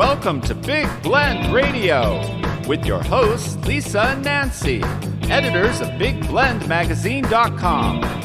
Welcome to Big Blend Radio with your hosts, Lisa and Nancy, editors of BigBlendMagazine.com.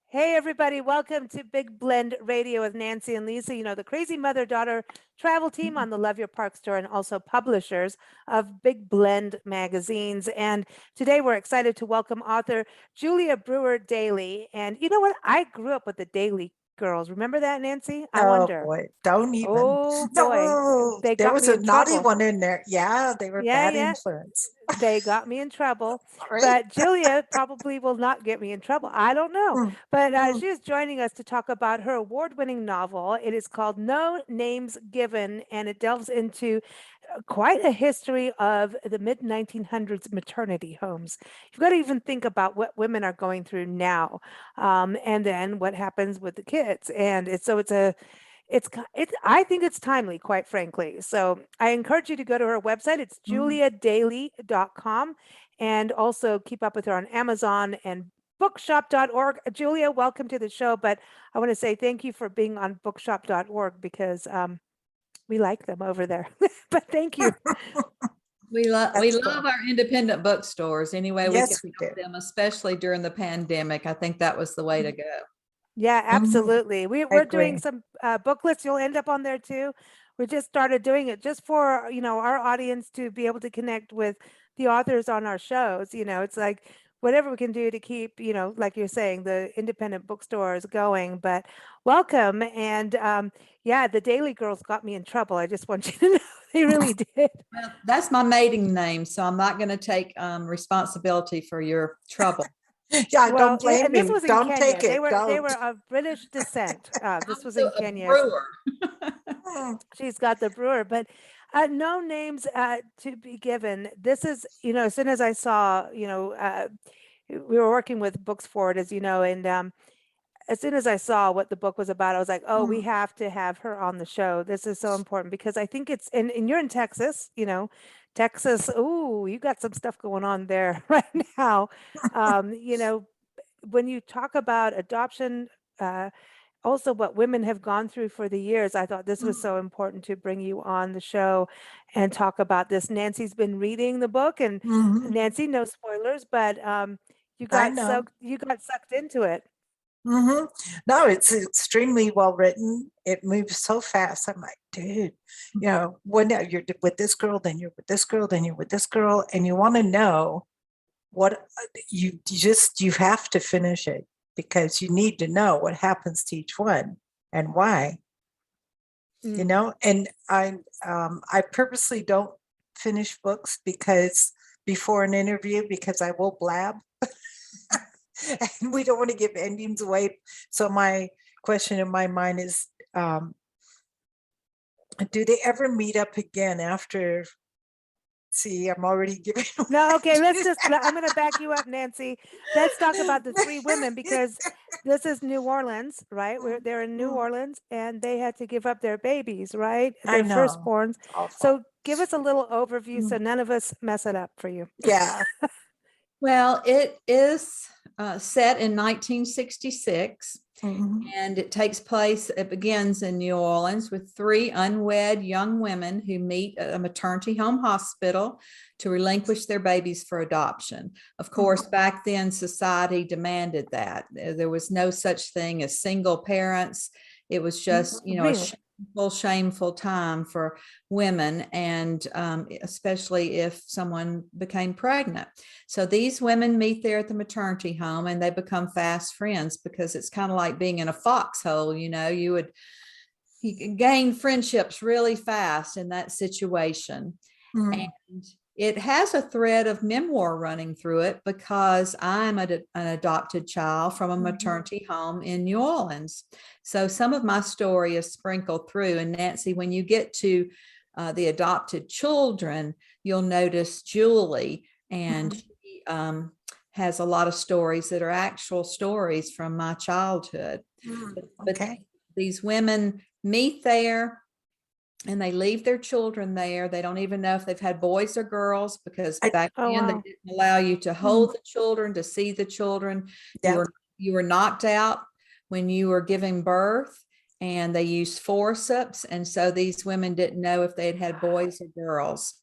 Hey everybody, welcome to Big Blend Radio with Nancy and Lisa, the crazy mother-daughter travel team on the Love Your Park store and also publishers of Big Blend magazines. And today we're excited to welcome author Julia-Brewer-Daily. And you know what? I grew up with the Daily girls. Remember that, Nancy? I wonder. Boy, don't even. Oh boy, No, they there got was me a in naughty trouble. one in there. Yeah, they were bad Yeah. influence. They got me in trouble, Right. but Julia probably will not get me in trouble. I don't know. But she is joining us to talk about her award-winning novel. It is called No Names Given, and it delves into quite a history of the mid-1900s maternity homes. You've got to even think about what women are going through now, and then what happens with the kids. And I think it's timely, quite frankly. So I encourage you to go to her website. It's juliadaily.com, and also keep up with her on Amazon and bookshop.org. Julia, welcome to the show. But I want to say thank you for being on bookshop.org because we like them over there. But thank you. We love our independent bookstores. Anyway, Yes, we can help them, especially during the pandemic. I think that was the way to go. Yeah, absolutely. We're doing agree. some booklets. You'll end up on there too. We just started doing it just for, our audience to be able to connect with the authors on our shows. It's like whatever we can do to keep, like you're saying, the independent bookstores going. But welcome. And the Daily Girls got me in trouble. I just want you to know they really did. Well, that's my maiden name, so I'm not going to take responsibility for your trouble. Yeah, Well, don't blame and this me. was in Don't Kenya. take it. They were Don't. of British descent. This was I'm in a Kenya. brewer. She's got the brewer, but no names to be given. This is, as soon as I saw, we were working with Books Forward, as you know, and as soon as I saw what the book was about, I was like, oh, we have to have her on the show. This is so important because I think it's, and you're in Texas, Texas, ooh, you got some stuff going on there right now. When you talk about adoption, also what women have gone through for the years, I thought this was so important to bring you on the show and talk about this. Nancy's been reading the book, and Nancy, no spoilers, but you got sucked into it. No, it's extremely well written. It moves so fast. I'm like, dude, when you're with this girl, then you're with this girl, then you're with this girl, and you want to know what you have to finish it because you need to know what happens to each one and why. And I purposely don't finish books before an interview because I will blab. And we don't want to give endings away. So my question in my mind is, do they ever meet up again after? See, I'm already giving. No, okay, I'm going to back you up, Nancy. Let's talk about the three women because this is New Orleans, right? They're in New Orleans and they had to give up their babies, right? Their firstborns. So give us a little overview so none of us mess it up for you. Yeah. Well, it is set in 1966, and it begins in New Orleans with three unwed young women who meet at a maternity home hospital to relinquish their babies for adoption. Of course, back then, society demanded that. There was no such thing as single parents. It was just, a shameful time for women, and especially if someone became pregnant. So these women meet there at the maternity home and they become fast friends because it's kind of like being in a foxhole. You can gain friendships really fast in that situation. And it has a thread of memoir running through it because I'm an adopted child from a maternity home in New Orleans. So some of my story is sprinkled through. And Nancy, when you get to the adopted children, you'll notice Julie, and she has a lot of stories that are actual stories from my childhood. But these women meet there. And they leave their children there. They don't even know if they've had boys or girls because back then they didn't allow you to hold the children, to see the children. You you were knocked out when you were giving birth, and they used forceps. And so these women didn't know if they had had boys or girls.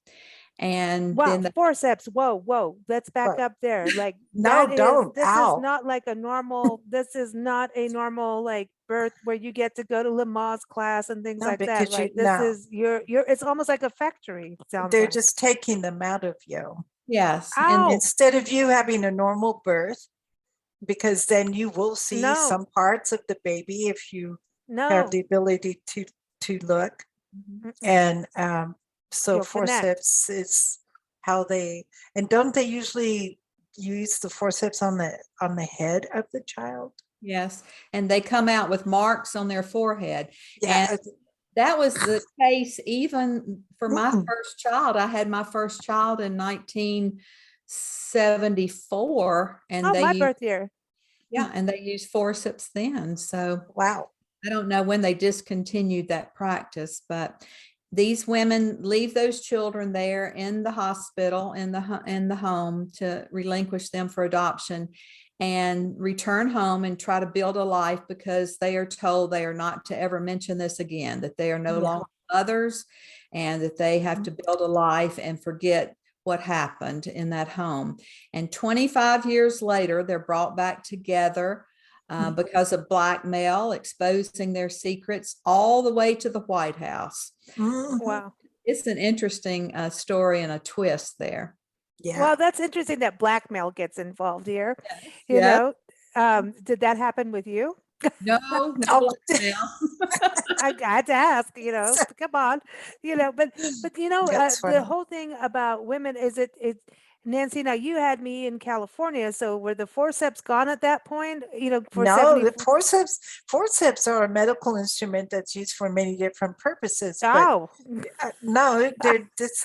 And Wow, then forceps. Whoa. Let's back But up there. Like no, this is ow. not like a normal, this is not a normal like birth where you get to go to Lamaze class and things No, like that, because you right? This no, is it's almost like a factory, sounds they're like. just taking them out of you. yes, and Ow, Instead of you having a normal birth, because then you will see no, some parts of the baby if you have no. the ability to look. Mhm. Mm-mm. And so You'll connect. forceps is how they, and don't they usually use the forceps on the head of the child? Yes, and they come out with marks on their forehead. And Yeah. that was the case even for my Mm. first child. I had my first child in 1974, and Oh, they my used, birth year. yeah, and they used forceps then. So Wow. I don't know when they discontinued that practice, but these women leave those children there in the hospital, in the home, to relinquish them for adoption, and return home and try to build a life, because they are told they are not to ever mention this again, that they are no Yeah. longer mothers, and that they have to build a life and forget what happened in that home. And 25 years later, they're brought back together because of blackmail, exposing their secrets all the way to the White House. Mhm. Wow. It's an interesting story and a twist there. Yeah. Well, that's interesting that blackmail gets involved here. You Yeah. know, did that happen with you? No Oh, blackmail. I got to ask, come on, but that's the funny. whole thing about women is it Nancy, now you had me in California, so were the forceps gone at that point, for No, 70? the forceps are a medical instrument that's used for many different purposes, but Oh, no,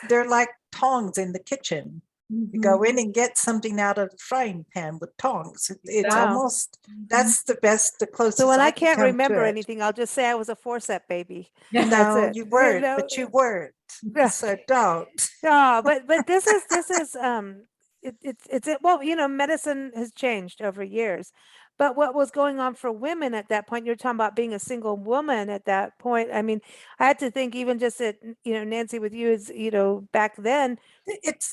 they're like tongs in the kitchen. You go in and get something out of the frying pan with tongs. It's wow. almost, that's the So closest when I I can can't come remember to it. anything, I'll just say I was a forcep baby. Yeah. That's No, it. you weren't, but you weren't. Yeah. So don't. No, but this is it's well, medicine has changed over years. But what was going on for women at that point, you're talking about being a single woman at that point. I mean, I had to think even just that, Nancy, with you is, back then,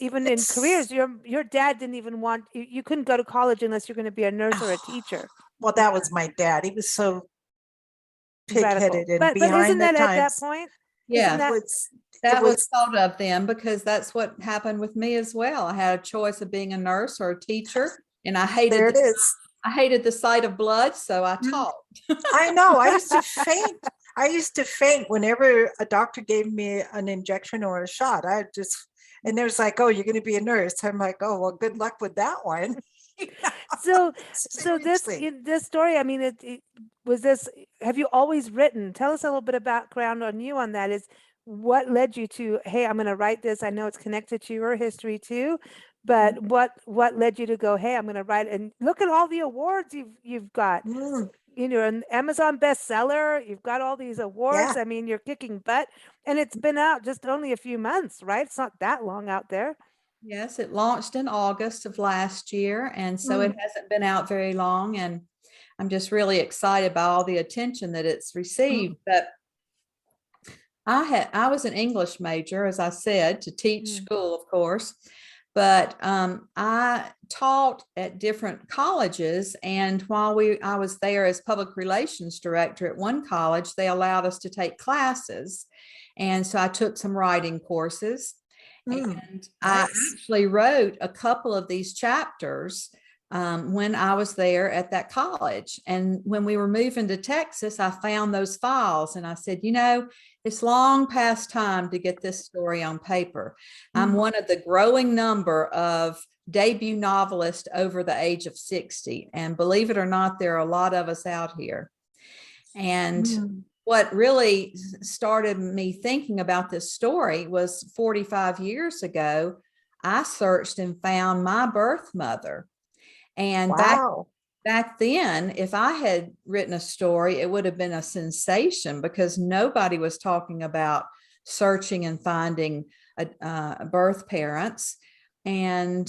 even in careers, It's your dad didn't even want you couldn't go to college unless you're going to be a nurse or a teacher. well, that was my dad. He was so Radical. pig-headed and But isn't behind the that at that times. point? Isn't Yes, It that was, it that was was, thought of then, because that's what happened with me as well. I had a choice of being a nurse or a teacher, and there it is. I hated the sight of blood, so I taught. I know. I used to faint. I used to faint whenever a doctor gave me an injection or a shot. And there's like, oh, you're going to be a nurse. I'm like, oh, well, good luck with that one. so this Seriously. this story, I mean, it was this, have you always written? Tell us a little bit of background on you on that. Is what led you to, hey, I'm going to write this. I know it's connected to your history too, but what led you to go, hey, I'm going to write, and look at all the awards you've got. Mm, An Amazon bestseller. You've got all these awards. yeah. I mean, you're kicking butt, and it's been out just only a few months, right? It's not that long out there. Yes, it launched in August of last year, and so Mm. it hasn't been out very long, and I'm just really excited by all the attention that it's received. But I was an English major, as I said, to teach Mm. school, of course, but I taught at different colleges, and while I was there as public relations director at one college, they allowed us to take classes, and so I took some writing courses. Mm, And I nice. actually wrote a couple of these chapters when I was there at that college. And when we were moving to Texas, I found those files and I said, it's long past time to get this story on paper. I'm one of the growing number of debut novelists over the age of 60. And believe it or not, there are a lot of us out here. And what really started me thinking about this story was 45 years ago, I searched and found my birth mother. And Wow. back then, if I had written a story, it would have been a sensation because nobody was talking about searching and finding birth parents. And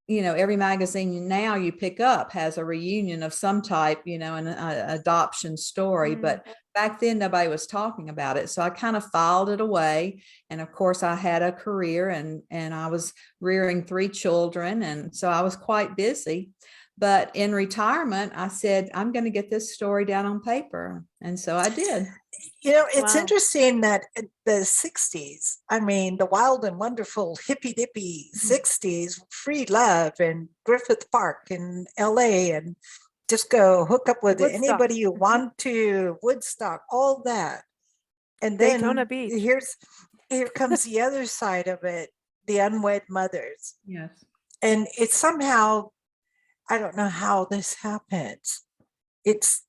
every magazine now you pick up has a reunion of some type, an adoption story. But back then, nobody was talking about it. So I kind of filed it away. And of course, I had a career and I was rearing 3 children. And so I was quite busy. But in retirement, I said, I'm going to get this story down on paper. And so I did. It's Wow. interesting that the 60s, I mean, the wild and wonderful hippy dippy 60s, free love and Griffith Park in LA, and just go hook up with Woodstock. anybody you want to, Woodstock, all that. And then Daytona Beach. here comes the other side of it, the unwed mothers. Yes. And it's somehow, I don't know how this happens. It's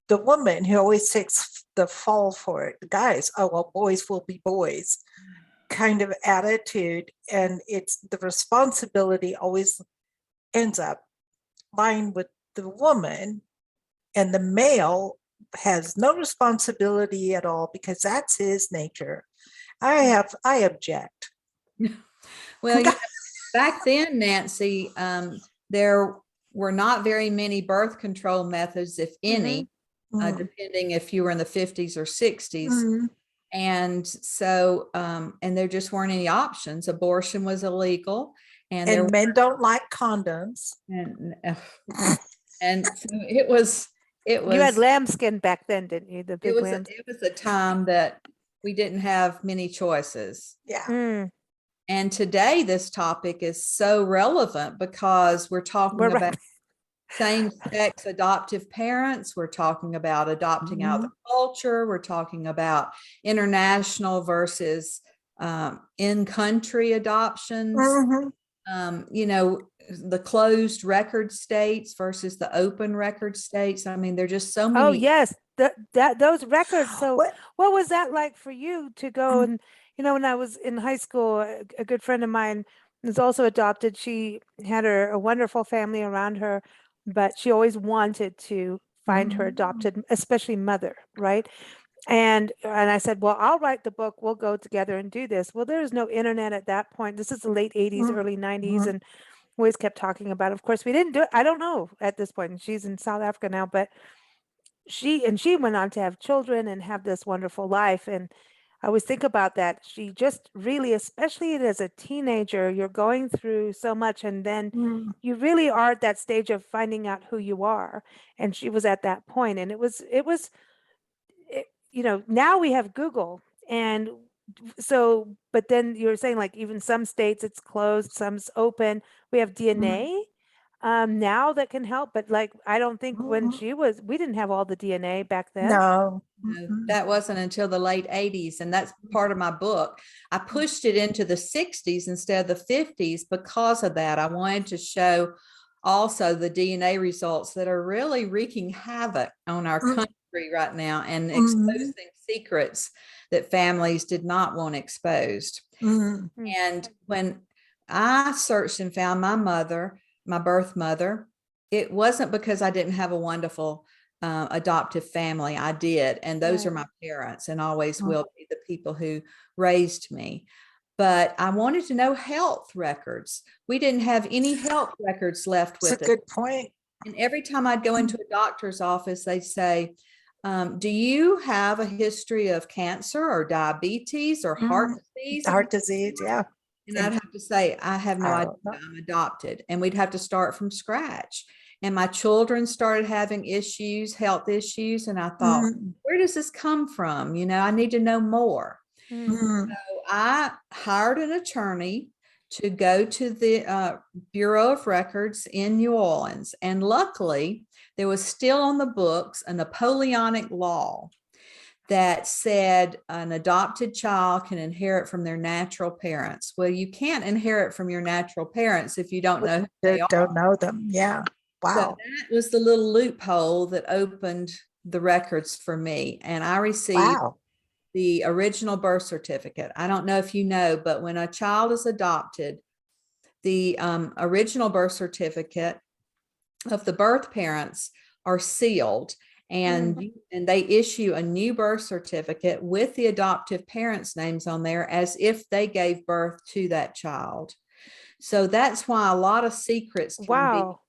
the woman who always takes the fall for it. The guys, oh, well, boys will be boys kind of attitude. And it's the responsibility always ends up lying with the woman, and the male has no responsibility at all because that's his nature. I object. Well, back then, Nancy, there were not very many birth control methods, if any, depending if you were in the 50s or 60s. And so, and there just weren't any options. Abortion was illegal. And men don't like condoms. And so it was. You had lambskin back then, didn't you? The big lambs. It was a time that we didn't have many choices. Yeah. And today this topic is so relevant because we're talking about same-sex adoptive parents. We're talking about adopting out of the culture. We're talking about international versus in-country adoptions. The closed record states versus the open record states. I mean, there's just so many. Oh, yes. Those records. So what was that like for you to go and, when I was in high school, a good friend of mine was also adopted. She had a wonderful family around her, but she always wanted to find her adopted, especially mother, right? And I said, well, I'll write the book. We'll go together and do this. Well, there was no internet at that point. This is the late 80s, early 90s. And we always kept talking about it. Of course, we didn't do it. I don't know at this point. And she's in South Africa now, but she went on to have children and have this wonderful life. And I always think about that. She just really, especially as a teenager, you're going through so much. And then you really are at that stage of finding out who you are. And she was at that point. And it was, now we have Google. And so, but then you're saying like even some states it's closed, some's open. We have DNA now that can help. But like, I don't think when we didn't have all the DNA back then. No. That wasn't until the late 80s. And that's part of my book. I pushed it into the 60s instead of the 50s because of that. I wanted to show also the DNA results that are really wreaking havoc on our country right now and exposing secrets that families did not want exposed. And when I searched and found my mother, my birth mother, it wasn't because I didn't have a wonderful adoptive family. I did. And those are my parents and always will be the people who raised me. But I wanted to know health records. We didn't have any health records left with us. That's a good point. And every time I'd go into a doctor's office, they'd say, do you have a history of cancer or diabetes or heart disease? Heart disease, yeah. And I'd have to say, I have no idea, I'm adopted. And we'd have to start from scratch. And my children started having issues, health issues. And I thought, where does this come from? I need to know more. So I hired an attorney to go to the Bureau of Records in New Orleans. And luckily, there was still on the books a Napoleonic law that said an adopted child can inherit from their natural parents. Well, you can't inherit from your natural parents if you don't know who they are. Don't know them. Yeah. Wow. So that was the little loophole that opened the records for me. And I received the original birth certificate. I don't know if you know, but when a child is adopted, the original birth certificate of the birth parents are sealed. And they issue a new birth certificate with the adoptive parents' names on there as if they gave birth to that child. So that's why a lot of secrets can Wow.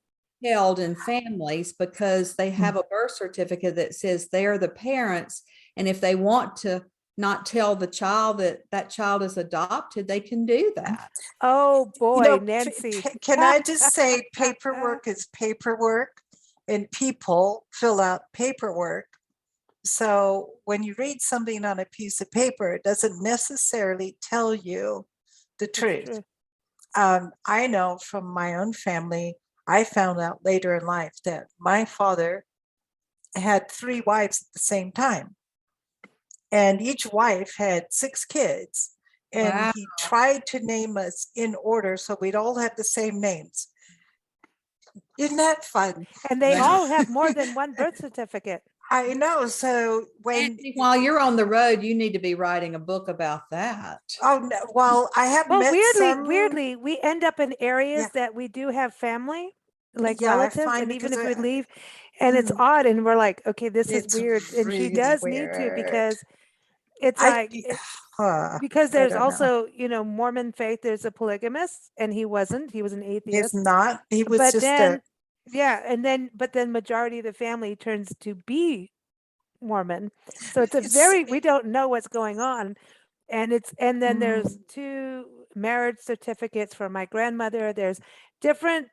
be held in families, because they have a birth certificate that says they're the parents. And if they want to not tell the child that that child is adopted, they can do that. Oh You boy, know, Nancy. can I just say paperwork is paperwork and people fill out paperwork. So when you read something on a piece of paper, it doesn't necessarily tell you the That's truth. true. I know from my own family, I found out later in life that my father had 3 wives at the same time. And each wife had 6 kids. And Wow. he tried to name us in order so we'd all have the same names. Isn't that fun? And they Wow. all have more than one birth certificate. I know. So when, Nancy, while you're on the road, you need to be writing a book about that. oh, no, well, I have Well, met some. weirdly, we end up in areas Yeah. that we do have family, like Yeah, I relatives, find and even because if we leave, and it's odd, and we're like, okay, this is it's weird, and she really does need to, weird. because it's I, like because I there's don't know. also, Mormon faith, there's a polygamist, and he wasn't, he was an He's atheist. not. He was But just then, yeah, but then majority of the family turns to be Mormon. So it's we don't know what's going on. And then there's 2 marriage certificates for my grandmother. There's more than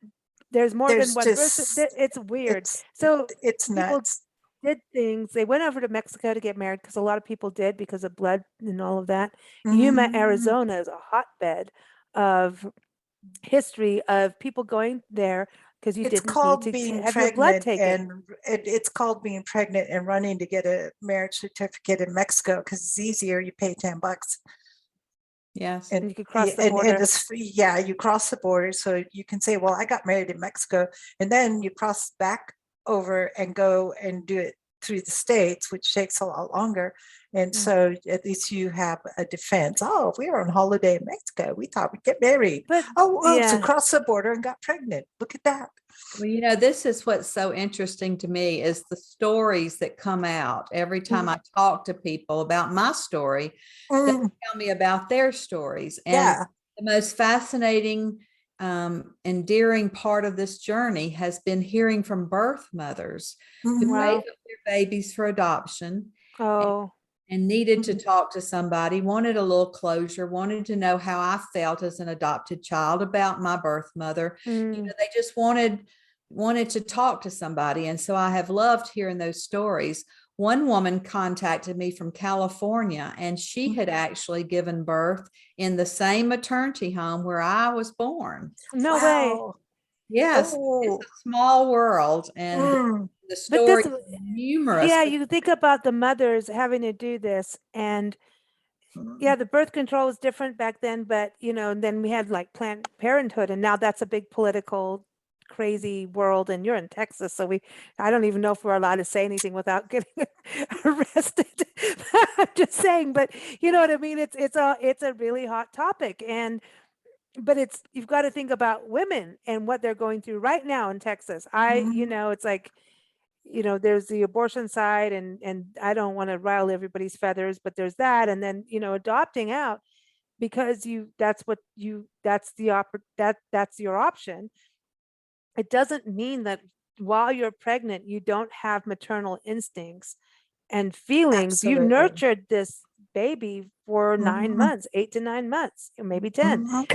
there's one person. just, It's weird. it's, So it's people nuts. did things. They went over to Mexico to get married, because a lot of people did, because of blood and all of that. Yuma, Mhm. Arizona is a hotbed of history of people going there because you It's didn't need called to being have your blood pregnant, taken. and it's called being pregnant and running to get a marriage certificate in Mexico because it's easier. You pay $10. Yes. And you could cross the and border. it's free. Yeah, you cross the border, so you can say, well, I got married in Mexico, and then you cross back over and go and do it through the States, which takes a lot longer. And so at least you have a defense. Oh, if we were on holiday in Mexico, we thought we'd get married. But Oh, yeah, so cross the border and got pregnant. Look at that. Well, this is what's so interesting to me, is the stories that come out every time I talk to people about my story. They Mm, tell me about their stories. And yeah. the most fascinating, endearing part of this journey has been hearing from birth mothers who Mhm. Wow. gave up their babies for adoption oh, and needed to talk to somebody, wanted a little closure, wanted to know how I felt as an adopted child about my birth mother. They just wanted to talk to somebody. And so I have loved hearing those stories. One woman contacted me from California, and she had actually given birth in the same maternity home where I was born. no way. Wow. Yes, Oh. it's a small world, and Mm. the But stories this, are numerous. yeah, you think about the mothers having to do this, and yeah, the birth control was different back then, but then we had like Planned Parenthood, and now that's a big political crazy world, and you're in Texas, so I don't even know if we're allowed to say anything without getting arrested. I'm just saying, but you know what I mean? It's a really hot topic, but you've got to think about women and what they're going through right now in Texas. It's like, there's the abortion side, and I don't want to rile everybody's feathers, but there's that. And then, adopting out, because that's your option. It doesn't mean that while you're pregnant, you don't have maternal instincts and feelings. You Absolutely. nurtured this baby for 9 Mhm. months, 8 to 9 months, or maybe 10. Mhm.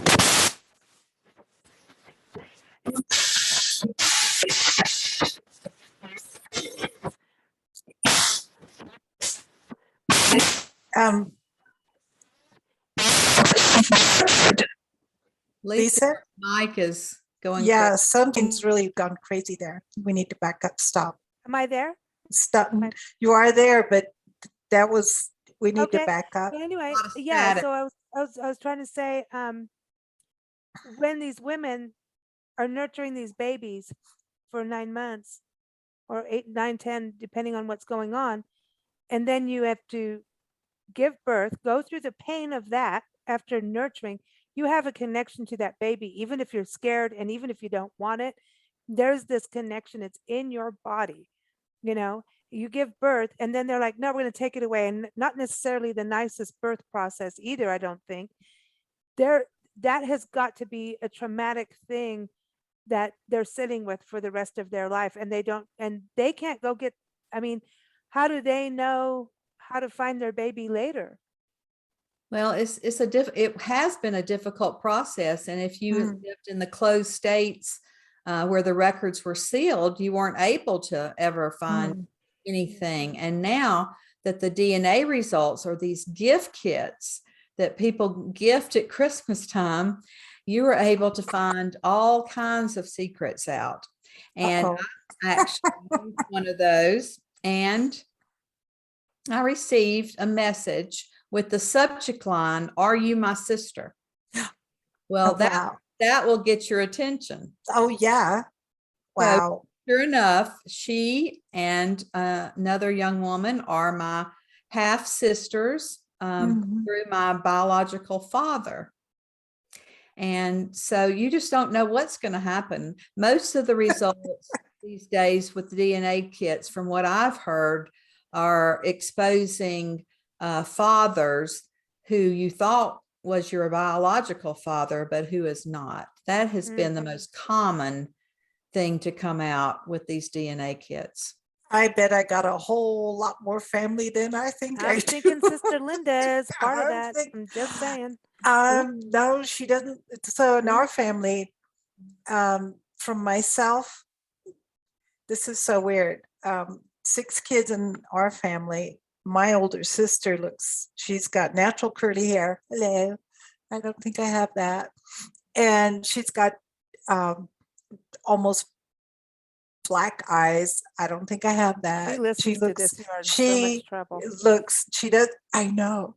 Um, Lisa, Lisa? Mike is going Yeah, crazy. something's really gone crazy there. We need to back up. Stop. Am I there? Stop. Am I- You are there, but we need to Okay. back up. But anyway, lot of yeah. static. So I was trying to say, when these women are nurturing these babies for 9 months, or 8, 9, 10, depending on what's going on, and then you have to give birth, go through the pain of that after nurturing, you have a connection to that baby, even if you're scared and even if you don't want it. There's this connection. It's in your body. You give birth, and then they're like, no, we're going to take it away. And not necessarily the nicest birth process either, I don't think. that has got to be a traumatic thing that they're sitting with for the rest of their life, and they can't go get, I mean, how do they know how to find their baby later? Well, it has been a difficult process. And if you lived in the closed states where the records were sealed, you weren't able to ever find anything. And now that the DNA results are these gift kits that people gift at Christmas time, you were able to find all kinds of secrets out. And I actually used one of those, and I received a message with the subject line, "Are you my sister?" Well, that will get your attention. Oh, yeah. Wow. So, sure enough, she and another young woman are my half sisters through my biological father. And so you just don't know what's going to happen. Most of the results these days with the DNA kits, from what I've heard, are exposing fathers who you thought was your biological father, but who is not. That has been the most common thing to come out with these DNA kits. I bet I got a whole lot more family than I think I'm I thinking do. Sister Linda is part of I'm that. think- I'm just saying. No, she doesn't. So in our family, from myself, this is so weird. 6 kids in our family. My older sister she's got natural curly hair. Hello. I don't think I have that. And she's got almost black eyes. I don't think I have that. She listens to this. You are in so much trouble. I know.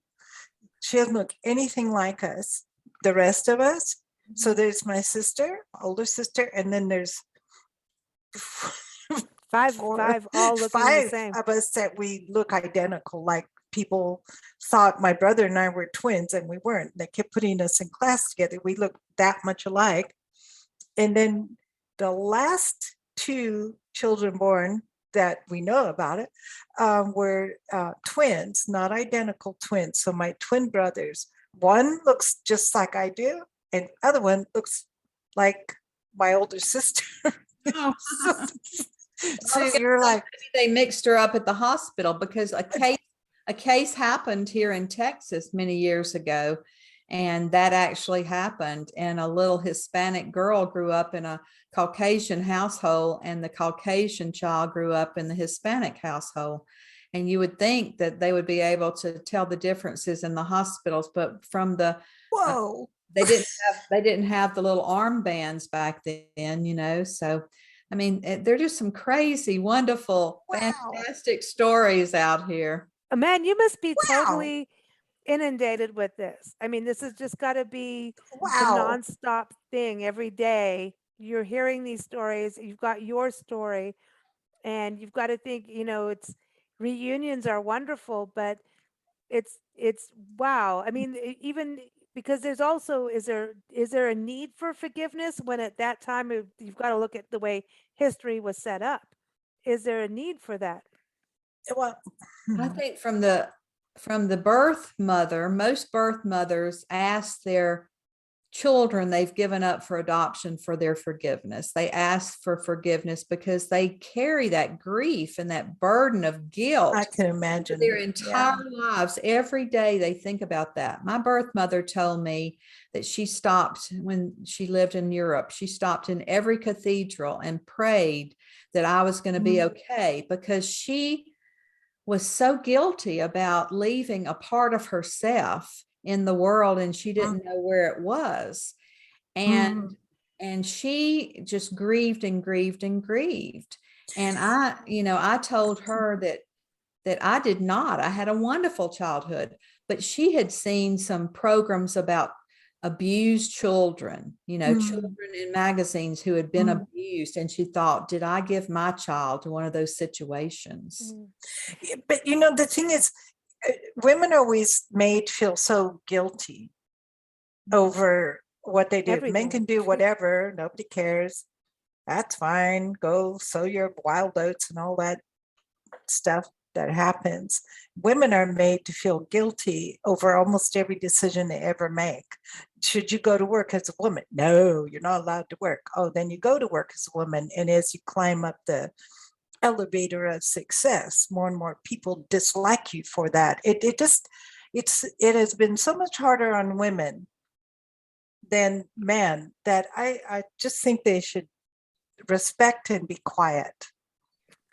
She doesn't look anything like us, the rest of us. So there's my sister, older sister, and then there's five all looking the same. 5 of us that we look identical. Like, people thought my brother and I were twins, and we weren't. They kept putting us in class together. We looked that much alike. And then the last 2 children born that we know about it were twins, not identical twins. So my twin brothers, one looks just like I do, and the other one looks like my older sister. Oh. So you're like, they mixed her up at the hospital because a case happened here in Texas many years ago, and that actually happened. And a little Hispanic girl grew up in a Caucasian household, and the Caucasian child grew up in the Hispanic household. And you would think that they would be able to tell the differences in the hospitals, but from the whoa. They didn't have the little armbands back then, you know. So I mean, they're just some crazy, wonderful, fantastic stories out here. Man, you must be totally inundated with this. I mean, this has just got to be a nonstop thing every day. You're hearing these stories. You've got your story, and you've got to think, you know, it's reunions are wonderful, but it's wow. I mean, even because there's also, is there a need for forgiveness when at that time you've got to look at the way history was set up? Is there a need for that? Well, I think from the birth mother, most birth mothers ask their children they've given up for adoption for their forgiveness. They ask for forgiveness because they carry that grief and that burden of guilt. I can imagine their entire lives. Every day they think about that. My birth mother told me that she stopped when she lived in Europe. She stopped in every cathedral and prayed that I was going to be okay, because she was so guilty about leaving a part of herself in the world, and she didn't know where it was. And she just grieved and grieved and grieved. And I told her that I did not. I had a wonderful childhood, but she had seen some programs about abused children, children in magazines who had been abused. And she thought, did I give my child to one of those situations? But the thing is, women are always made feel so guilty over what they do. Everything. Men can do whatever, nobody cares. That's fine. Go sow your wild oats and all that stuff. that happens. Women are made to feel guilty over almost every decision they ever make. Should you go to work as a woman? No, you're not allowed to work. Oh, then you go to work as a woman. And as you climb up the elevator of success, more and more people dislike you for that. It has been so much harder on women than men that I just think they should respect and be quiet.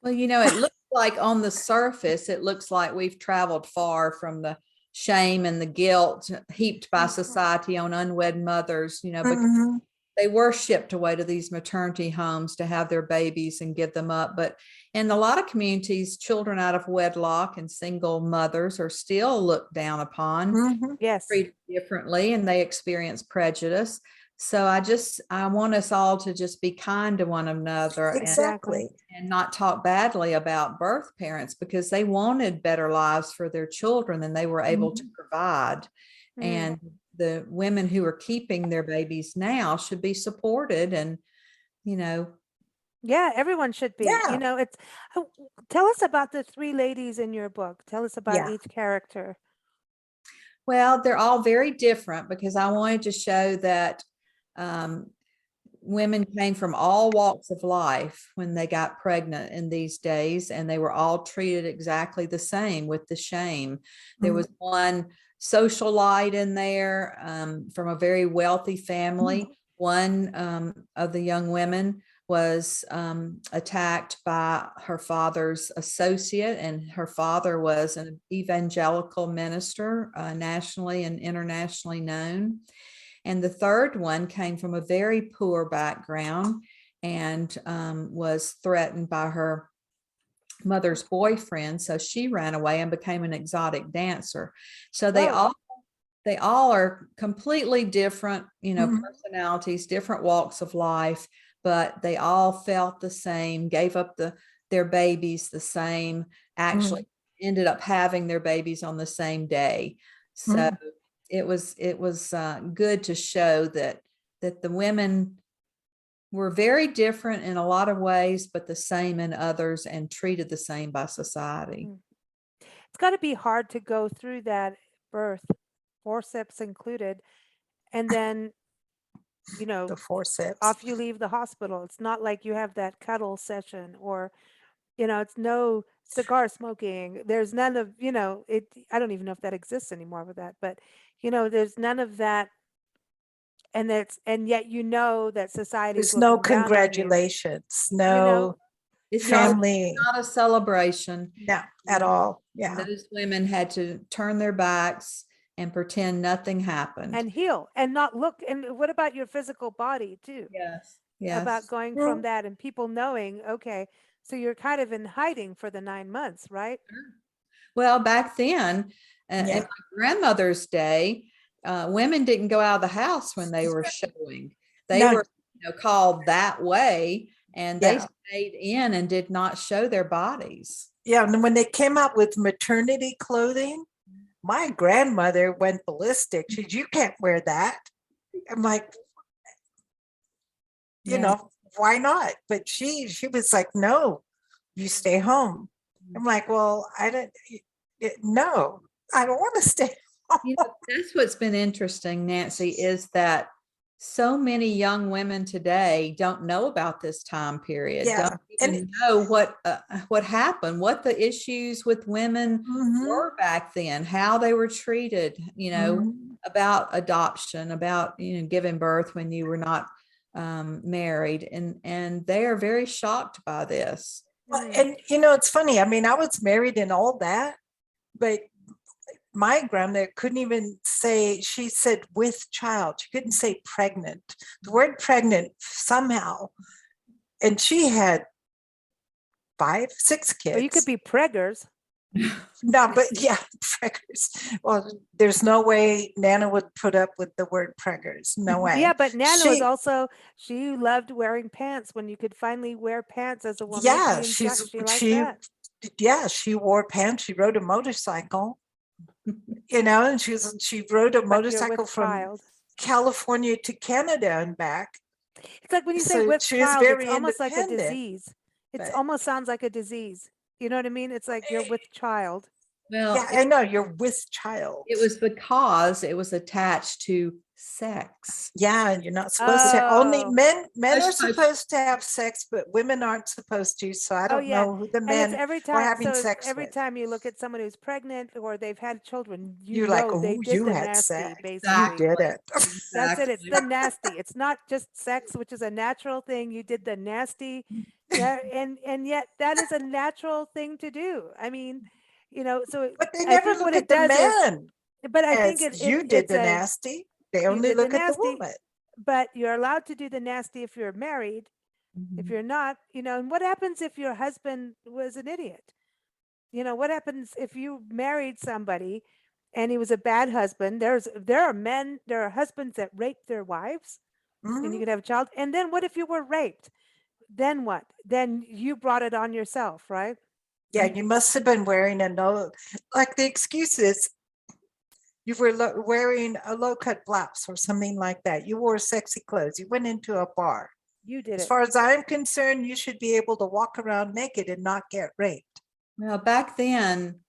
Well, it looks like on the surface, it looks like we've traveled far from the shame and the guilt heaped by society on unwed mothers, because they were shipped away to these maternity homes to have their babies and give them up. But in a lot of communities, children out of wedlock and single mothers are still looked down upon, Yes. treated differently, and they experience prejudice. So I want us all to just be kind to one another Exactly. and not talk badly about birth parents, because they wanted better lives for their children than they were able to provide. And the women who are keeping their babies now should be supported, and Yeah, everyone should be. Yeah. It's tell us about the three ladies in your book. Tell us about Yeah. each character. well, they're all very different, because I wanted to show that women came from all walks of life when they got pregnant in these days, and they were all treated exactly the same with the shame. There was one socialite in there from a very wealthy family. One of the young women was attacked by her father's associate, and her father was an evangelical minister, nationally and internationally known. And the third one came from a very poor background and was threatened by her mother's boyfriend. So she ran away and became an exotic dancer. So they all are completely different, personalities, different walks of life, but they all felt the same, gave up their babies the same, actually ended up having their babies on the same day. So it was good to show that the women were very different in a lot of ways, but the same in others, and treated the same by society. It's got to be hard to go through that birth, forceps included, and then The forceps. off you leave the hospital. It's not like you have that cuddle session, or it's no cigar smoking. There's none of it. I don't even know if that exists anymore with that, but there's none of that. And yet that society is There's no looking down on you. congratulations, no It's family, not a celebration. no, at all. Yeah. Those women had to turn their backs and pretend nothing happened. And heal and not look. And what about your physical body too? Yes. About going from that and people knowing, okay, so you're kind of in hiding for the 9 months, right? Well, back then, in my grandmother's day, women didn't go out of the house when they were showing. They were called that way, and they stayed in and did not show their bodies. Yeah, and when they came out with maternity clothing, my grandmother went ballistic. She said, "You can't wear that." I'm like, why not? But she was like, "No, you stay home." I'm like, well, I don't want to stay home. That's what's been interesting, Nancy, is that so many young women today don't know about this time period. Don't even know what happened, what the issues with women were back then, how they were treated, about adoption, about giving birth when you were not married, and they are very shocked by this. Well, and it's funny. I mean, I was married and all that, but my grandmother couldn't even say, she said with child. She couldn't say pregnant. The word pregnant somehow. And she had 5, 6 kids. Well, you could be preggers. No, but preggers. Well, there's no way Nana would put up with the word preggers. No way. Yeah, but Nana was also, she loved wearing pants when you could finally wear pants as a woman. Yeah, she wore pants. She rode a motorcycle. And she rode a motorcycle from California to Canada and back. It's like when you say with child, it's almost like a disease. It almost sounds like a disease. You know what I mean? It's like you're with child. Well, Yeah, I know, you're with child. it was because it was attached to sex. Yeah, and you're not supposed to. Only Oh, men are Supposed- supposed to have sex, but women aren't supposed to. So I oh don't yeah. know who the And it's men every were time. having So sex every with. time you look at someone who's pregnant or they've had children, you You're like, know they oh, did you the had nasty, sex. You basically. did it. That's it. It's Exactly. the nasty. It's not just sex, which is a natural thing. You did the nasty. Yeah, and yet that is a natural thing to do. I mean, so But they I never think what look it at the does is, men but I think as you did it's the a nasty. They you only did the look at the nasty, woman. but you're allowed to do the nasty if you're married. If Mhm. you're not, and what happens if your husband was an idiot? What happens if you married somebody and he was a bad husband? There are husbands that rape their wives and you Mhm. could have a child. And then what if you were raped? Then what? Then you brought it on yourself, right? Yeah, you must have been wearing a no, like the excuse is you were wearing a low cut blouse or something like that. You wore sexy clothes. You went into a bar. You did As it. far as I'm concerned, you should be able to walk around naked and not get raped. Well, back then,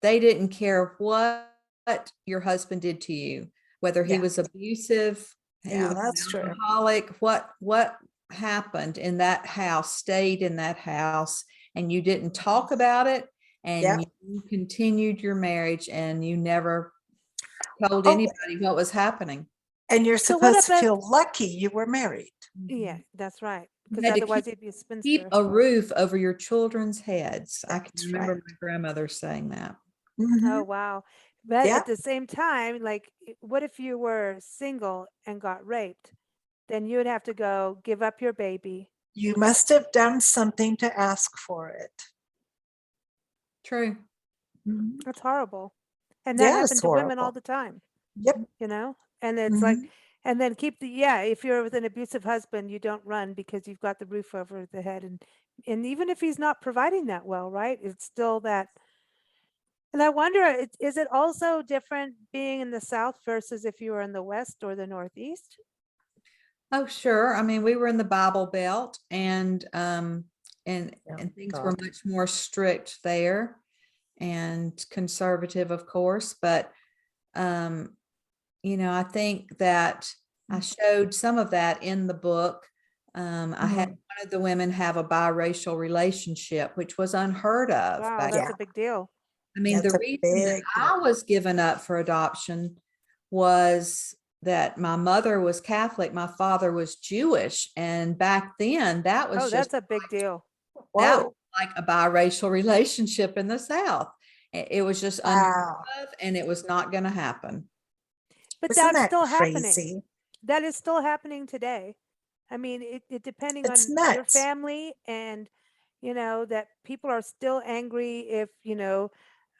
they didn't care what your husband did to you, whether he Yeah. was abusive, he Yeah, was an that's true. alcoholic, what happened in that house stayed in that house, and you didn't talk about it, and Yeah. you continued your marriage, and you never told Oh, anybody what was happening. and you're So what supposed to about, feel lucky you were married. yeah, that's right. You Because had to otherwise keep you'd be a keep spinster. a roof over your children's heads. I can That's remember right. my grandmother saying that. Oh, Mhm. wow. But Yeah, at the same time, like, what if you were single and got raped? Then you would have to go give up your baby. you must have done something to ask for it. True. Mhm. That's horrible. And that Yeah, it's happened to women all horrible. the time, Yep. And it's like, Mhm. and then if you're with an abusive husband, you don't run because you've got the roof over the head. And even if he's not providing that well, right? It's still that. And I wonder, is it also different being in the South versus if you were in the West or the Northeast? Oh, sure. I mean, we were in the Bible Belt, and Oh, things were God. much more strict there and conservative, of course. But I think that I showed some of that in the book. I had Mhm. one of the women have a biracial relationship, which was unheard of Wow, back. that's Yeah, a big deal. I mean, that's the a reason that big I deal. was given up for adoption was that my mother was Catholic, my father was Jewish, and back then that was Oh, just that's a big deal. that was Whoa. like a biracial relationship in the South. It was just unheard Wow. of, and it was not going to happen. But Isn't that's that still happening. crazy? That is still happening today. I mean, it depending It's on your nuts. family and, that people are still angry if,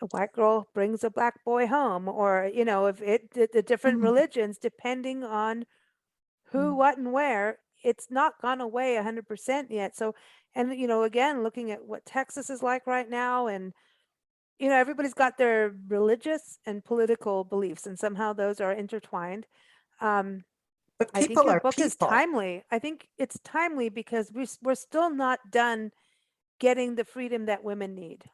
a white girl brings a black boy home or, if the different Mhm. religions, depending on who, what, and where, it's not gone away 100% yet. So, and, again, looking at what Texas is like right now and, everybody's got their religious and political beliefs, and somehow those are intertwined. Um, But I think people your are book is people. timely. I think it's timely because we're still not done getting the freedom that women need.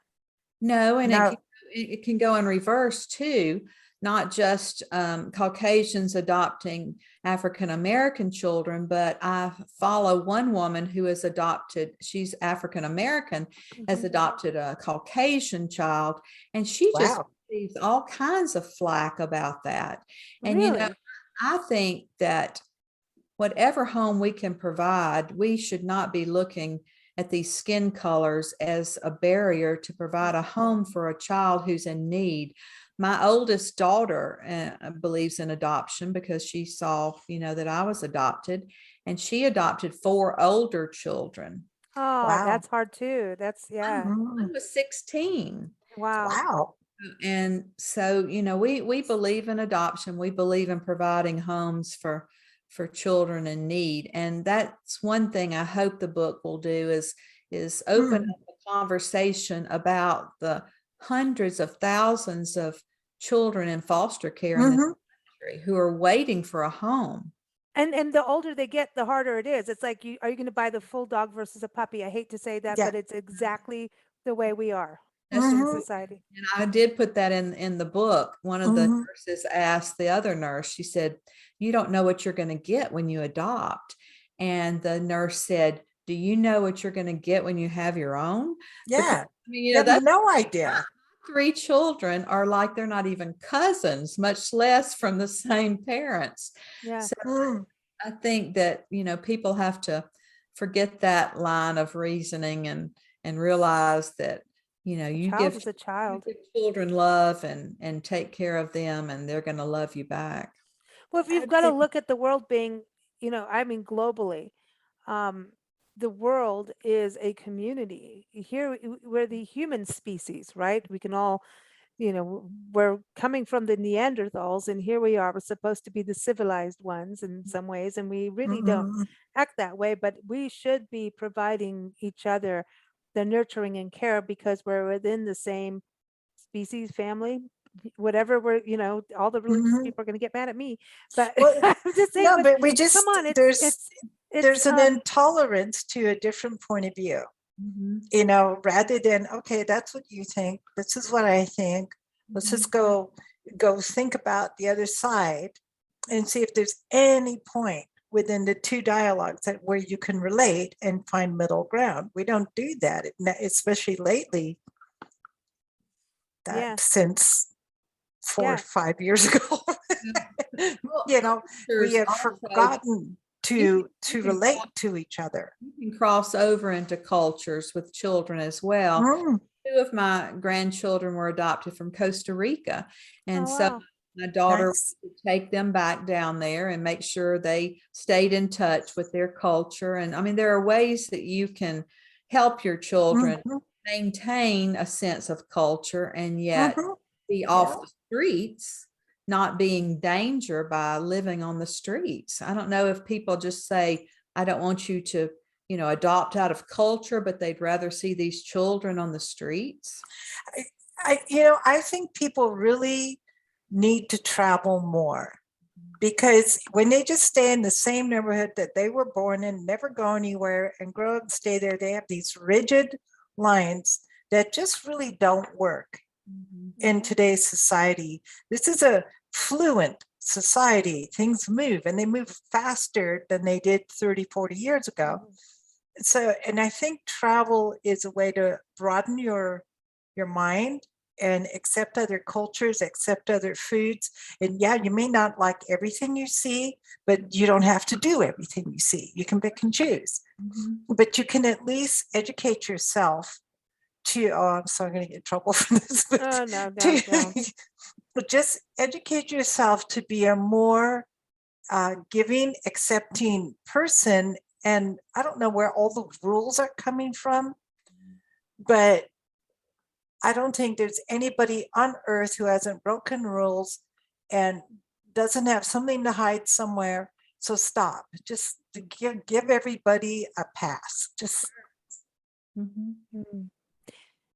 No, and No. it can go in reverse too, not just Caucasians adopting African American children, but I follow one woman who has adopted, she's African American, has Mhm. adopted a Caucasian child, and she just Wow. receives all kinds of flack about that. And Really? I think that whatever home we can provide, we should not be looking at these skin colors as a barrier to provide a home for a child who's in need. My oldest daughter believes in adoption because she saw, that I was adopted, and she adopted 4 older children. Oh, Wow. that's hard too. That's, yeah. Mhm. One was 16. Wow. Wow. And so, we believe in adoption. We believe in providing homes for children in need. And that's one thing I hope the book will do is open Mm. up a conversation about the hundreds of thousands of children in foster care in this Mhm. country who are waiting for a home. And the older they get, the harder it is. It's like are you going to buy the full dog versus a puppy? I hate to say that, Yeah. but it's exactly the way we are That's in Mhm. society. And I did put that in the book. One of the Mhm. nurses asked the other nurse, she said, "You don't know what you're going to get when you adopt." And the nurse said, "Do you know what you're going to get when you have your own?" Because Yeah. I mean, You have that's no idea. 3 children are like they're not even cousins, much less from the same parents. Yeah. So Mm. I think that, people have to forget that line of reasoning and realize that, A you child give is a child. children love and take care of them, and they're going to love you back. Well, if you've got to look at the world being, I mean, globally, um, the world is a community. Here, we're the human species, right? We can all, we're coming from the Neanderthals, and here we are. We're supposed to be the civilized ones in some ways, and we really don't Mhm. act that way. But we should be providing each other the nurturing and care because we're within the same species, family, whatever we're, all the religious Mhm. people are going to get mad at me, but Well, I'm just saying, no, but but we come just on, it's there's an intolerance to a different point of view. Mhm. Rather than, okay, that's what you think, this is what I think, let's just go think about the other side and see if there's any point within the two dialogues that where you can relate and find middle ground. We don't do that, especially lately, yeah, that since 4 or yeah, 5 years ago. Well, you know we cultures have also, forgotten you to can relate to each other. you can cross over into cultures with children as well. Mm. 2 of my grandchildren were adopted from Costa Rica. And oh so wow, my daughter Nice. would take them back down there and make sure they stayed in touch with their culture. And I mean, there are ways that you can help your children Mhm. maintain a sense of culture and yet Mhm. be Yeah. off the streets, not being danger by living on the streets. I don't know if people just say, I don't want you to, adopt out of culture, but they'd rather see these children on the streets. I think people really need to travel more, because when they just stay in the same neighborhood that they were born in, never go anywhere and grow up and stay there, they have these rigid lines that just really don't work in today's society. This is a fluent society. Things move and they move faster than they did 30, 40 years ago. So, and I think travel is a way to broaden your mind and accept other cultures, accept other foods. And yeah, you may not like everything you see, but you don't have to do everything you see. You can pick and choose, but you can at least educate yourself to, oh, I'm sorry, I'm going to get in trouble for this, but oh no, don't. but just educate yourself to be a more giving, accepting person. And I don't know where all the rules are coming from, but I don't think there's anybody on earth who hasn't broken rules and doesn't have something to hide somewhere. So stop. Just give everybody a pass. Just Mm.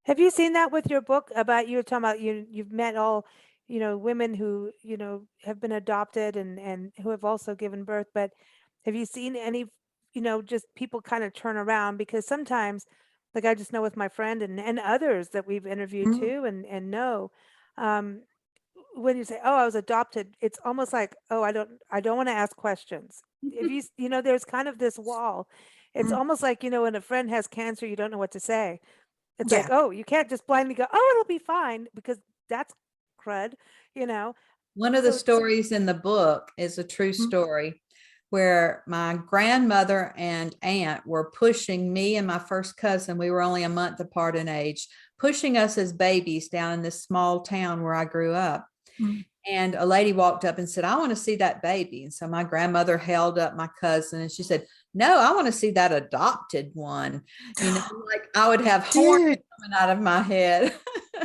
Have you seen that with your book about, you were talking about you've met all, women who, have been adopted and who have also given birth, but have you seen any, just people kind of turn around? Because sometimes, like I just know with my friend and others that we've interviewed mm, too and know, um, when you say, "Oh, I was adopted," it's almost like, "Oh, I don't want to ask questions." If there's kind of this wall. It's mm, almost like, when a friend has cancer, you don't know what to say. It's like, yeah, oh, you can't just blindly go, "Oh, it'll be fine," because that's crud, you know? One of the So it's stories in the book is a true mm, story where my grandmother and aunt were pushing me and my first cousin, we were only a month apart in age, pushing us as babies down in this small town where I grew up. mm. And a lady walked up and said, I want to see that baby. And so my grandmother held up my cousin and she said, no, I want to see that adopted one. Like I would have horns Dude, coming out of my head.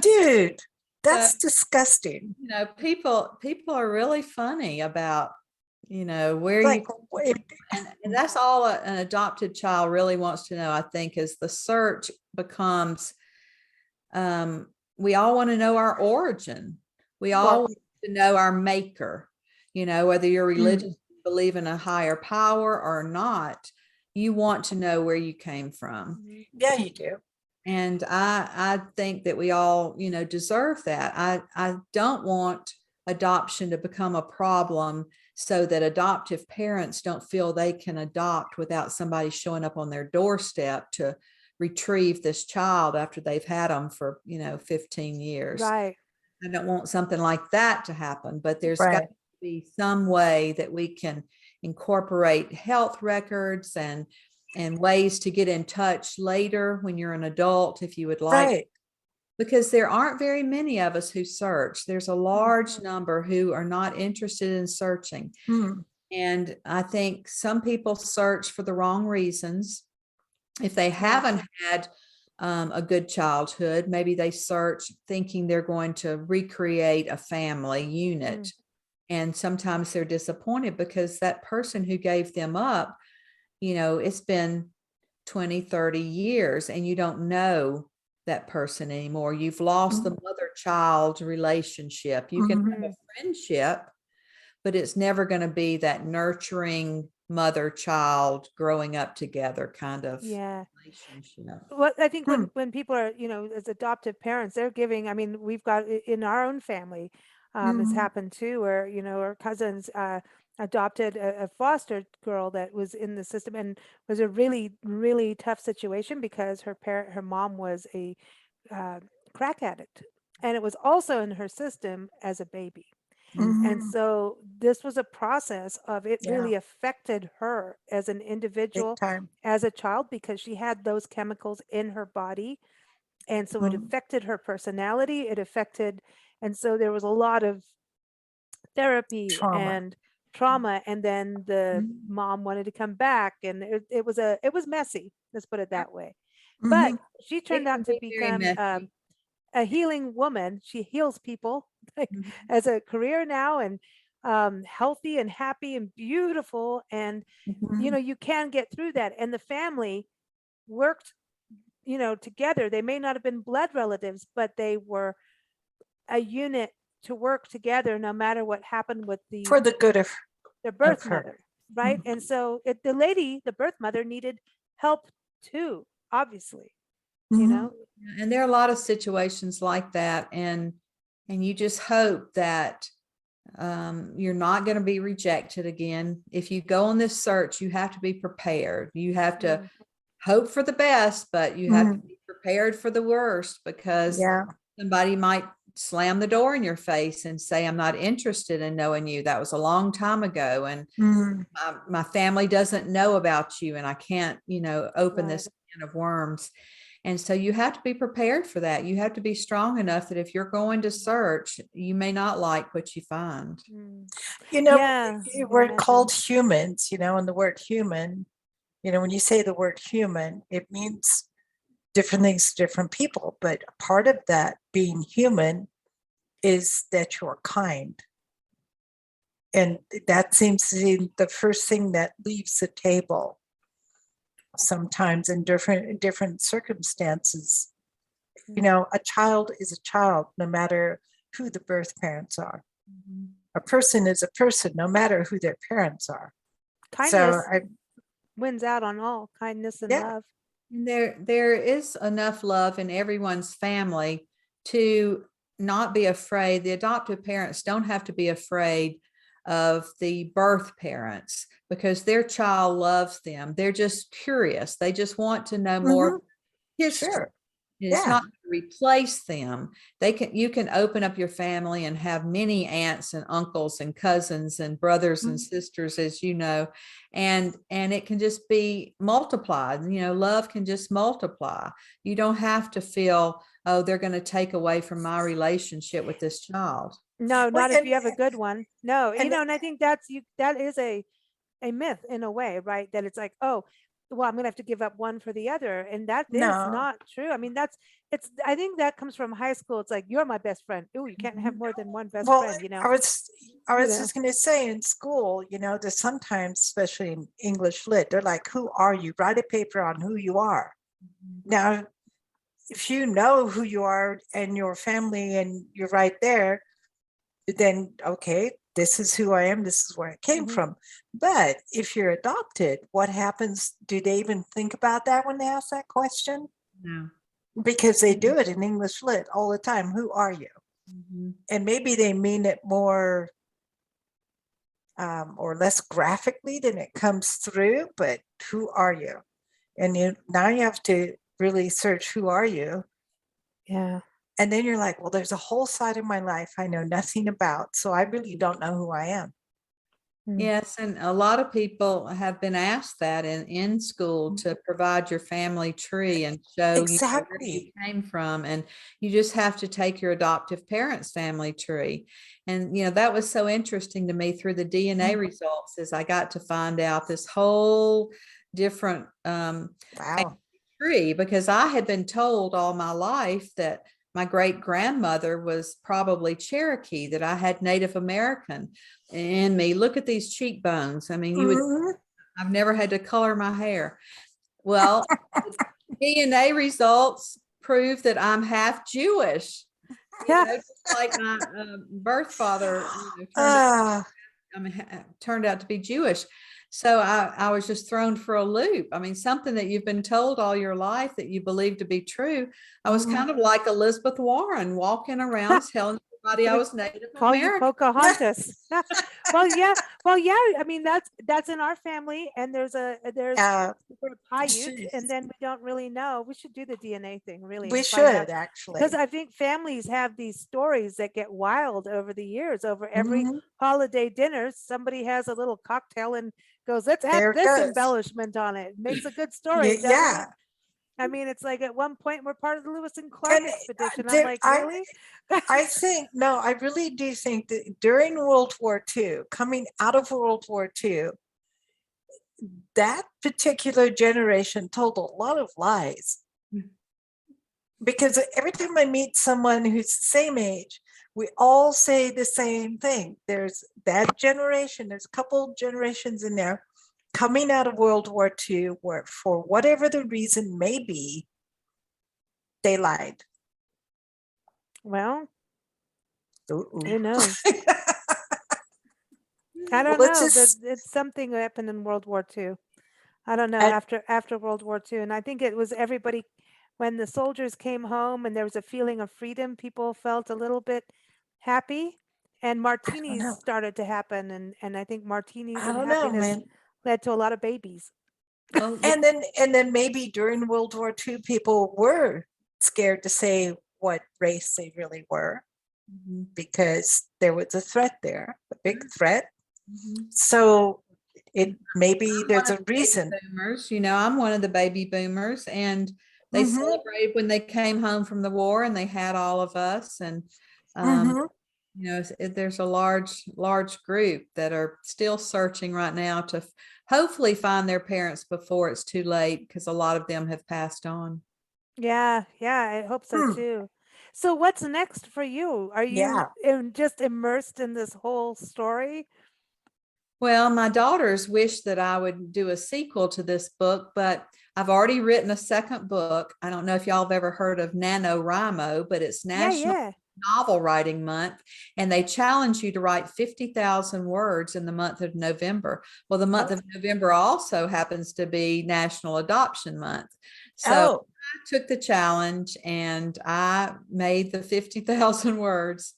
dude, So, that's disgusting. people are really funny about, where you, Like, wait, and that's all an adopted child really wants to know, I think, is the search becomes, we all want to know our origin. We all well, want to know our maker, whether you're mm, religious, believe in a higher power or not, you want to know where you came from. Mhm. yeah, you do. And I think that we all, deserve that. I don't want adoption to become a problem so that adoptive parents don't feel they can adopt without somebody showing up on their doorstep to retrieve this child after they've had them for, 15 years. Right. I don't want something like that to happen, but there's got Right. to be some way that we can incorporate health records and ways to get in touch later when you're an adult, if you would like, Right. because there aren't very many of us who search. There's a large Mhm. number who are not interested in searching. Mm. And I think some people search for the wrong reasons. If they haven't had a good childhood, maybe they search thinking they're going to recreate a family unit. Mm. And sometimes they're disappointed because that person who gave them up, it's been 20, 30 years and you don't know that person anymore. You've lost the mother-child relationship. You can have a friendship, but it's never going to be that nurturing mother-child growing up together kind of Yeah. relationship. Well, I think Hmm. when people are, as adoptive parents, they're giving, I mean, we've got in our own family, it's happened too, where, our cousins adopted a foster girl that was in the system and was a really, really tough situation because her mom was a crack addict. And it was also in her system as a baby. And Mhm. so this was a process of it Yeah. really affected her as an Big individual, time. as a child, because she had those chemicals in her body. And so it Mm. affected her personality. And so there was a lot of therapy Trauma. and trauma. And then the Mm. mom wanted to come back and it was messy. Let's put it that way. But Mhm. she It turned out can to be very become messy. a healing woman. She heals people like Mhm. as a career now and healthy and happy and beautiful. And, Mhm. you can get through that. And the family worked, together. They may not have been blood relatives, but they were a unit to work together no matter what happened with For the good of their birth her. mother. Right. And so the birth mother needed help too, obviously, you Mhm. know. And there are a lot of situations like that. And you just hope that you're not going to be rejected again. If you go on this search, you have to be prepared. You have to Mm. hope for the best, but you have to Mhm. be prepared for the worst because Yeah. somebody might slam the door in your face and say, I'm not interested in knowing you. That was a long time ago. And Mm. my family doesn't know about you and I can't, open Right. this can of worms. And so you have to be prepared for that. You have to be strong enough that if you're going to search, you may not like what you find. Mm. You know, Yeah, I can we're imagine. called humans, and the word human, when you say the word human, it means different things to different people. But part of that being human is that you're kind. And that seems to be the first thing that leaves the table sometimes in different circumstances. A child is a child, no matter who the birth parents are. A person is a person, no matter who their parents are. So, Kindness wins out on all, kindness and yeah. love. And there is enough love in everyone's family to not be afraid. The adoptive parents don't have to be afraid of the birth parents because their child loves them. They're just curious. They just want to know more history. Sure. It's Yeah. not to replace them. You can open up your family and have many aunts and uncles and cousins and brothers and sisters, as you know, and it can just be multiplied. Love can just multiply. You don't have to feel, oh, they're going to take away from my relationship with this child. No, Well, not if you have a good one. No, and and I think that is a myth in a way, right? That it's like, oh, well, I'm gonna have to give up one for the other. And that is no. not true. I mean, I think that comes from high school. It's like, you're my best friend. Oh, you can't have more than one best Well, friend, I was You know. just going to say in school, there's sometimes, especially in English lit, they're like, "Who are you?" Write a paper on who you are. Now, if you know who you are and your family, and you're right there, then okay, this is who I am. This is where I came Mhm. from. But if you're adopted, what happens? Do they even think about that when they ask that question? No. because they do it in English Lit all the time. Who are you? Mhm. And maybe they mean it more or less graphically than it comes through, but who are you? And now you have to really search, who are you? Yeah. And then you're like, well, there's a whole side of my life I know nothing about. So I really don't know who I am. Yes, and a lot of people have been asked that in school to provide your family tree and show where you Exactly. came from. And you just have to take your adoptive parents' family tree. And, that was so interesting to me through the DNA results as I got to find out this whole different Wow. tree, because I had been told all my life that my great grandmother was probably Cherokee, that I had Native American in me. Look at these cheekbones. I mean, I've never had to color my hair. Well, DNA results prove that I'm half Jewish. Just like my birth father turned out to be Jewish. So I was just thrown for a loop. I mean, something that you've been told all your life that you believe to be true. I was kind of like Elizabeth Warren walking around telling everybody I was Native Call you American. Pocahontas. Well, yeah. I mean, that's in our family, and there's we're Paiute, and then we don't really know. We should do the DNA thing, really. We and find out. should actually. Because I think families have these stories that get wild over the years. Over every holiday dinner, somebody has a little cocktail and goes, let's have There it this goes. embellishment on it. Makes a good story. Yeah. I mean, it's like at one point we're part of the Lewis and Clark expedition. I'm like, I really? I really do think that during World War II, coming out of World War II, that particular generation told a lot of lies. Because every time I meet someone who's the same age, we all say the same thing. There's that generation, there's a couple generations in there coming out of World War II where, for whatever the reason may be, they lied. Well, Ooh. who knows? I don't Well, know. It's something that happened in World War II. I don't know, after World War II. And I think it was everybody, when the soldiers came home and there was a feeling of freedom, people felt a little bit happy, and martinis started to happen. And I think martinis I and don't know, happiness man. led to a lot of babies. Well, And then maybe during World War II, people were scared to say what race they really were because there was a threat there, a big threat. So maybe there's a reason. Boomers, I'm one of the baby boomers, and they celebrated when they came home from the war, and they had all of us. And there's a large group that are still searching right now to hopefully find their parents before it's too late, because a lot of them have passed on. Yeah, I hope so too. So what's next for you? Are you just immersed in this whole story? Well, my daughters wish that I would do a sequel to this book, but I've already written a second book. I don't know if y'all have ever heard of NaNoWriMo, but it's National Novel Writing Month, and they challenge you to write 50,000 words in the month of November. Well, the month of November also happens to be National Adoption Month. So I took the challenge and I made the 50,000 words,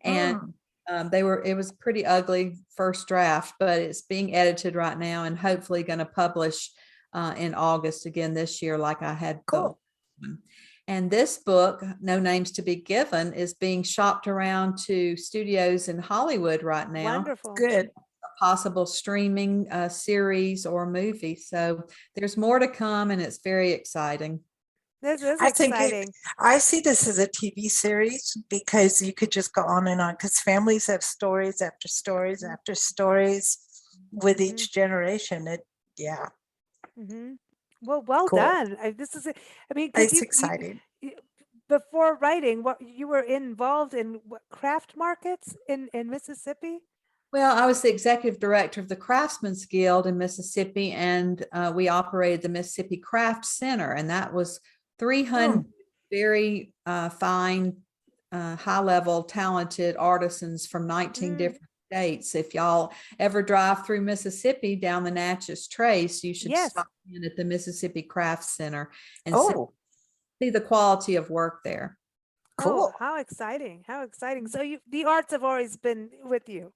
and it was pretty ugly first draft, but it's being edited right now and hopefully going to publish in August again this year, like I had. Cool. And this book, No Names to Be Given, is being shopped around to studios in Hollywood right now. Wonderful. Good. A possible streaming series or movie. So there's more to come, and it's very exciting. This is exciting. I see this as a TV series because you could just go on and on, because families have stories after stories after stories with each generation. Well Cool. done. This is, I mean, It's exciting. Before writing, what you were involved in, craft markets in Mississippi? Well, I was the executive director of the Craftsman's Guild in Mississippi, and we operated the Mississippi Craft Center, and that was 300 very fine, high-level, talented artisans from 19 different states. If y'all ever drive through Mississippi down the Natchez Trace, you should stop in at the Mississippi Craft Center and see the quality of work there. Cool. Oh, how exciting. How exciting. So the arts have always been with you.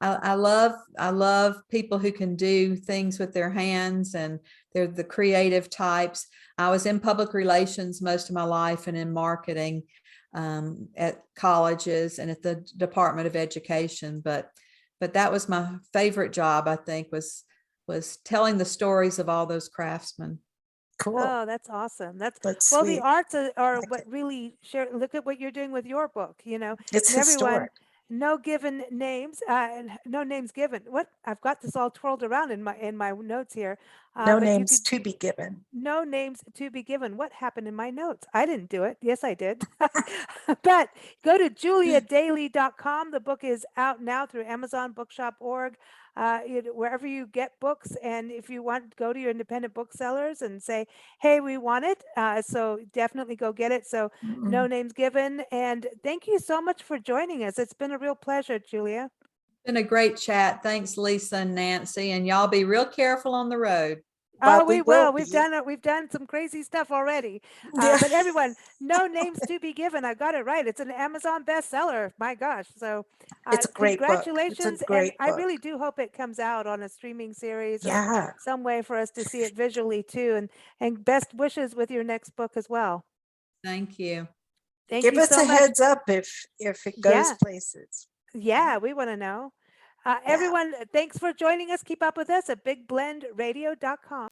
I love people who can do things with their hands, and they're the creative types. I was in public relations most of my life and in marketing at colleges and at the Department of Education. But that was my favorite job, I think, was telling the stories of all those craftsmen. Cool. Oh, that's awesome. That's That's well, sweet. the arts are Like what it. really share. Look at what you're doing with your book, It's and everyone, historic. no given names, and no names given. What I've got this all twirled around in my notes here, No but you names could to be given. no names to be given. What happened in my notes? I didn't do it. Yes, I did. But go to juliadaily.com. The book is out now through Amazon Bookshop.org, wherever you get books. And if you want, go to your independent booksellers and say, hey, we want it. So definitely go get it. So no Mm. names given. And thank you so much for joining us. It's been a real pleasure, Julia. Been a great chat. Thanks, Lisa and Nancy. And y'all be real careful on the road. Well, Oh, we we will will. We've be. done it. We've done some crazy stuff already. Yeah. But everyone, no names to be given. I got it right. It's an Amazon bestseller. My gosh. So It's a great book. It's a congratulations. And great I book. really do hope it comes out on a streaming series or Yeah. some way for us to see it visually too. And best wishes with your next book as well. Thank you. Thank Give you us so a much. heads up if it goes Yeah. places. Yeah. We want to know. Yeah. Everyone, thanks for joining us. Keep up with us at bigblendradio.com.